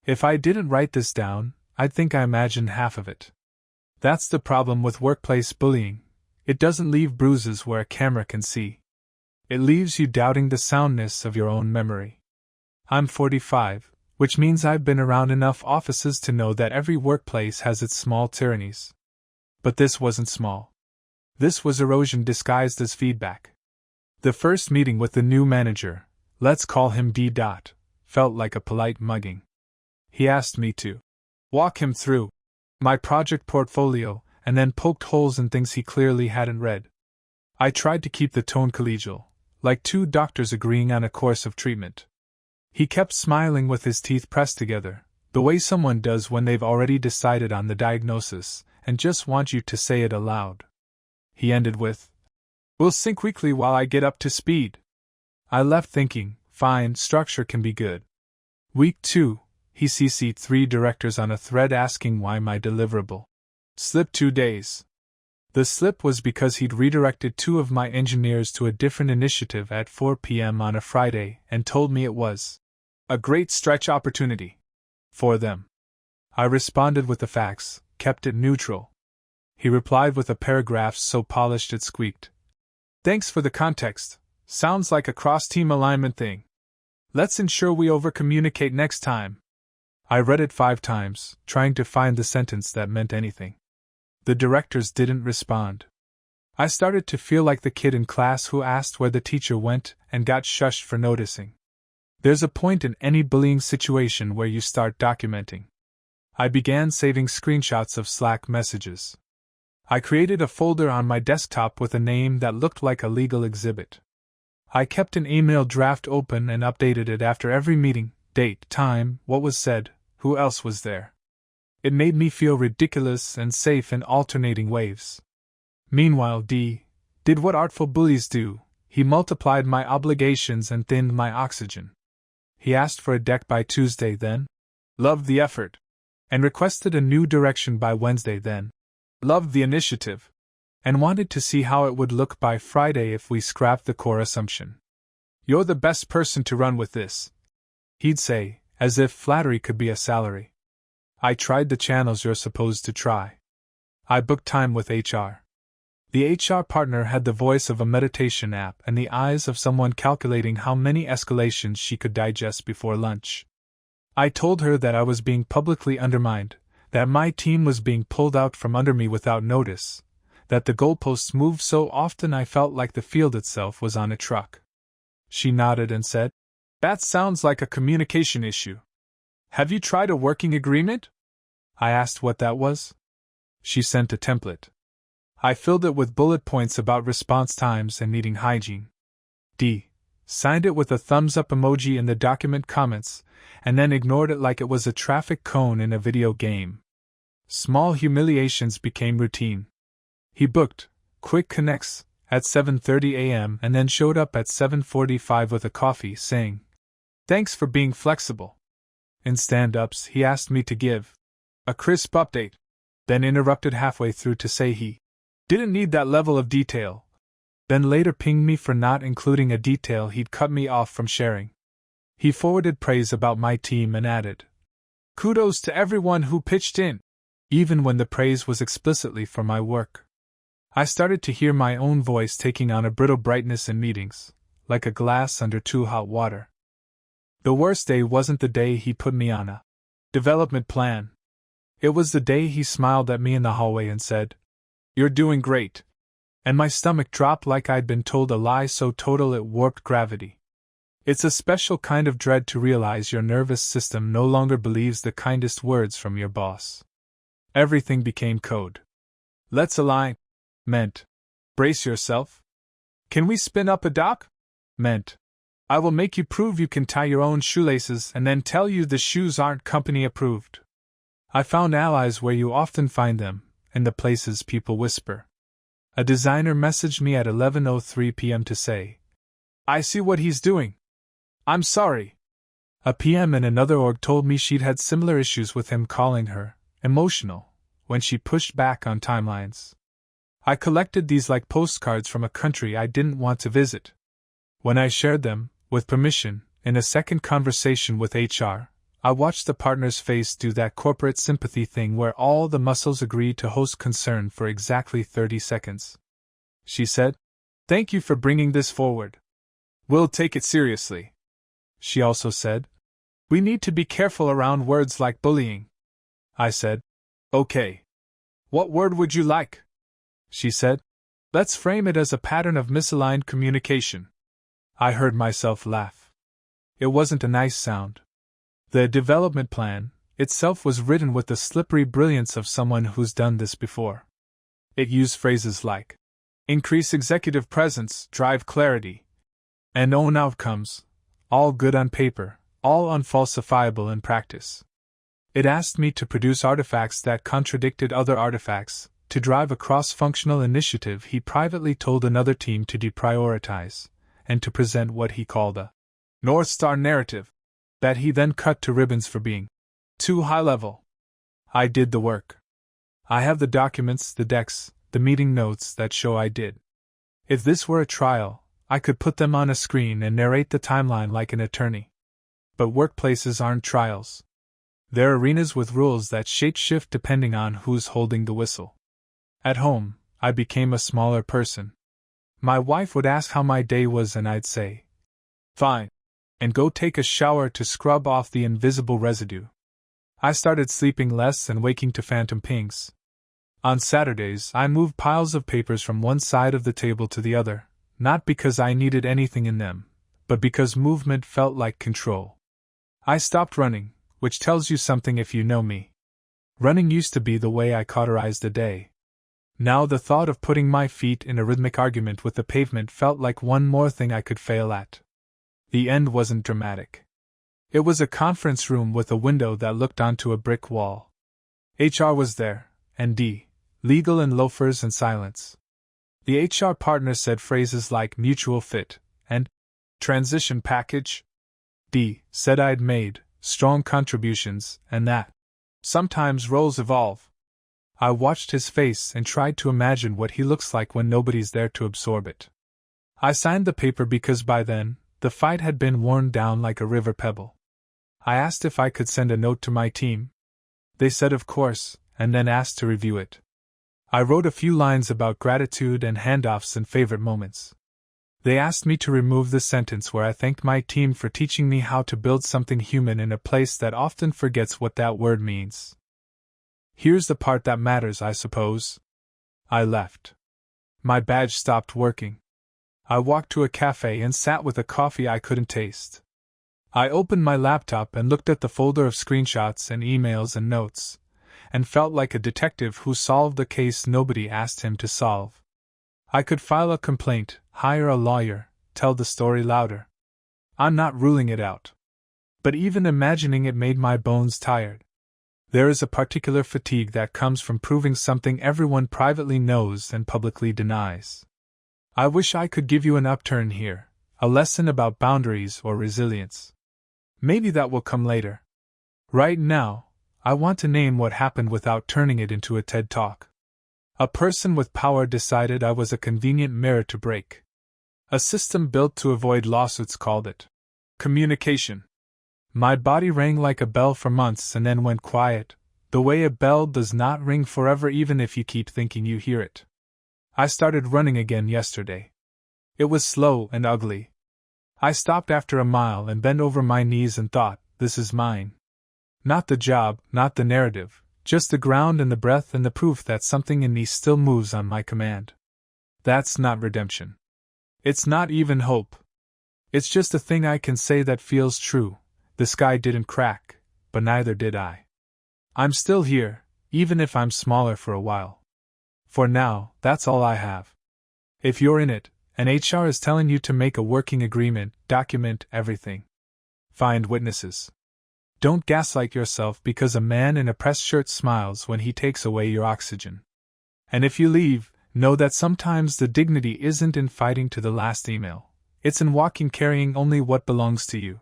If I didn't write this down, I'd think I imagined half of it. That's the problem with workplace bullying. It doesn't leave bruises where a camera can see. It leaves you doubting the soundness of your own memory. I'm 45, which means I've been around enough offices to know that every workplace has its small tyrannies. But this wasn't small. This was erosion disguised as feedback. The first meeting with the new manager, let's call him D. Felt like a polite mugging. He asked me to walk him through my project portfolio and then poked holes in things he clearly hadn't read. I tried to keep the tone collegial, like two doctors agreeing on a course of treatment. He kept smiling with his teeth pressed together, the way someone does when they've already decided on the diagnosis and just want you to say it aloud. He ended with, "We'll sync weekly while I get up to speed." I left thinking, fine, structure can be good. Week 2, he CC'd 3 directors on a thread asking why my deliverable slipped 2 days. The slip was because he'd redirected 2 of my engineers to a different initiative at 4 p.m. on a Friday and told me it was a great stretch opportunity for them. I responded with the facts, kept it neutral. He replied with a paragraph so polished it squeaked. "Thanks for the context. Sounds like a cross-team alignment thing. Let's ensure we over-communicate next time." I read it 5 times, trying to find the sentence that meant anything. The directors didn't respond. I started to feel like the kid in class who asked where the teacher went and got shushed for noticing. There's a point in any bullying situation where you start documenting. I began saving screenshots of Slack messages. I created a folder on my desktop with a name that looked like a legal exhibit. I kept an email draft open and updated it after every meeting, date, time, what was said, who else was there. It made me feel ridiculous and safe in alternating waves. Meanwhile, D did what artful bullies do. He multiplied my obligations and thinned my oxygen. He asked for a deck by Tuesday then. Loved the effort. And requested a new direction by Wednesday then. Loved the initiative. And wanted to see how it would look by Friday if we scrapped the core assumption. "You're the best person to run with this," he'd say, as if flattery could be a salary. I tried the channels you're supposed to try. I booked time with HR. The HR partner had the voice of a meditation app and the eyes of someone calculating how many escalations she could digest before lunch. I told her that I was being publicly undermined, that my team was being pulled out from under me without notice, that the goalposts moved so often I felt like the field itself was on a truck. She nodded and said, "That sounds like a communication issue. Have you tried a working agreement?" I asked what that was. She sent a template. I filled it with bullet points about response times and meeting hygiene. D signed it with a thumbs-up emoji in the document comments, and then ignored it like it was a traffic cone in a video game. Small humiliations became routine. He booked quick connects at 7:30 a.m. and then showed up at 7:45 with a coffee, saying, "Thanks for being flexible." In stand-ups, he asked me to give a crisp update, then interrupted halfway through to say he didn't need that level of detail, then later pinged me for not including a detail he'd cut me off from sharing. He forwarded praise about my team and added, "Kudos to everyone who pitched in," even when the praise was explicitly for my work. I started to hear my own voice taking on a brittle brightness in meetings, like a glass under too hot water. The worst day wasn't the day he put me on a development plan. It was the day he smiled at me in the hallway and said, "You're doing great." And my stomach dropped like I'd been told a lie so total it warped gravity. It's a special kind of dread to realize your nervous system no longer believes the kindest words from your boss. Everything became code. "Let's align" meant, "Brace yourself." "Can we spin up a doc?" meant, "I will make you prove you can tie your own shoelaces and then tell you the shoes aren't company approved." I found allies where you often find them, in the places people whisper. A designer messaged me at 11:03 p.m. to say, "I see what he's doing. I'm sorry." A PM in another org told me she'd had similar issues with him calling her emotional when she pushed back on timelines. I collected these like postcards from a country I didn't want to visit. When I shared them, with permission, in a second conversation with HR, I watched the partner's face do that corporate sympathy thing where all the muscles agree to host concern for exactly 30 seconds. She said, "Thank you for bringing this forward. We'll take it seriously." She also said, "We need to be careful around words like bullying." I said, "Okay. What word would you like?" She said, "Let's frame it as a pattern of misaligned communication." I heard myself laugh. It wasn't a nice sound. The development plan itself was written with the slippery brilliance of someone who's done this before. It used phrases like, increase executive presence, drive clarity, and own outcomes, all good on paper, all unfalsifiable in practice. It asked me to produce artifacts that contradicted other artifacts, to drive a cross-functional initiative he privately told another team to deprioritize, and to present what he called a North Star narrative that he then cut to ribbons for being too high level. I did the work. I have the documents, the decks, the meeting notes that show I did. If this were a trial, I could put them on a screen and narrate the timeline like an attorney. But workplaces aren't trials. They're arenas with rules that shape-shift depending on who's holding the whistle. At home, I became a smaller person. My wife would ask how my day was and I'd say, "Fine," and go take a shower to scrub off the invisible residue. I started sleeping less and waking to phantom pings. On Saturdays, I moved piles of papers from one side of the table to the other, not because I needed anything in them, but because movement felt like control. I stopped running, which tells you something if you know me. Running used to be the way I cauterized the day. Now the thought of putting my feet in a rhythmic argument with the pavement felt like one more thing I could fail at. The end wasn't dramatic. It was a conference room with a window that looked onto a brick wall. HR was there, and D, legal and loafers and silence. The HR partner said phrases like mutual fit and transition package. D said I'd made strong contributions and that sometimes roles evolve. I watched his face and tried to imagine what he looks like when nobody's there to absorb it. I signed the paper because by then, the fight had been worn down like a river pebble. I asked if I could send a note to my team. They said of course, and then asked to review it. I wrote a few lines about gratitude and handoffs and favorite moments. They asked me to remove the sentence where I thanked my team for teaching me how to build something human in a place that often forgets what that word means. Here's the part that matters, I suppose. I left. My badge stopped working. I walked to a cafe and sat with a coffee I couldn't taste. I opened my laptop and looked at the folder of screenshots and emails and notes, and felt like a detective who solved a case nobody asked him to solve. I could file a complaint, hire a lawyer, tell the story louder. I'm not ruling it out. But even imagining it made my bones tired. There is a particular fatigue that comes from proving something everyone privately knows and publicly denies. I wish I could give you an upturn here, a lesson about boundaries or resilience. Maybe that will come later. Right now, I want to name what happened without turning it into a TED Talk. A person with power decided I was a convenient mirror to break. A system built to avoid lawsuits called it communication. My body rang like a bell for months and then went quiet, the way a bell does not ring forever even if you keep thinking you hear it. I started running again yesterday. It was slow and ugly. I stopped after a mile and bent over my knees and thought, this is mine. Not the job, not the narrative, just the ground and the breath and the proof that something in me still moves on my command. That's not redemption. It's not even hope. It's just a thing I can say that feels true. The sky didn't crack, but neither did I. I'm still here, even if I'm smaller for a while. For now, that's all I have. If you're in it, and HR is telling you to make a working agreement, document everything. Find witnesses. Don't gaslight yourself because a man in a pressed shirt smiles when he takes away your oxygen. And if you leave, know that sometimes the dignity isn't in fighting to the last email. It's in walking carrying only what belongs to you.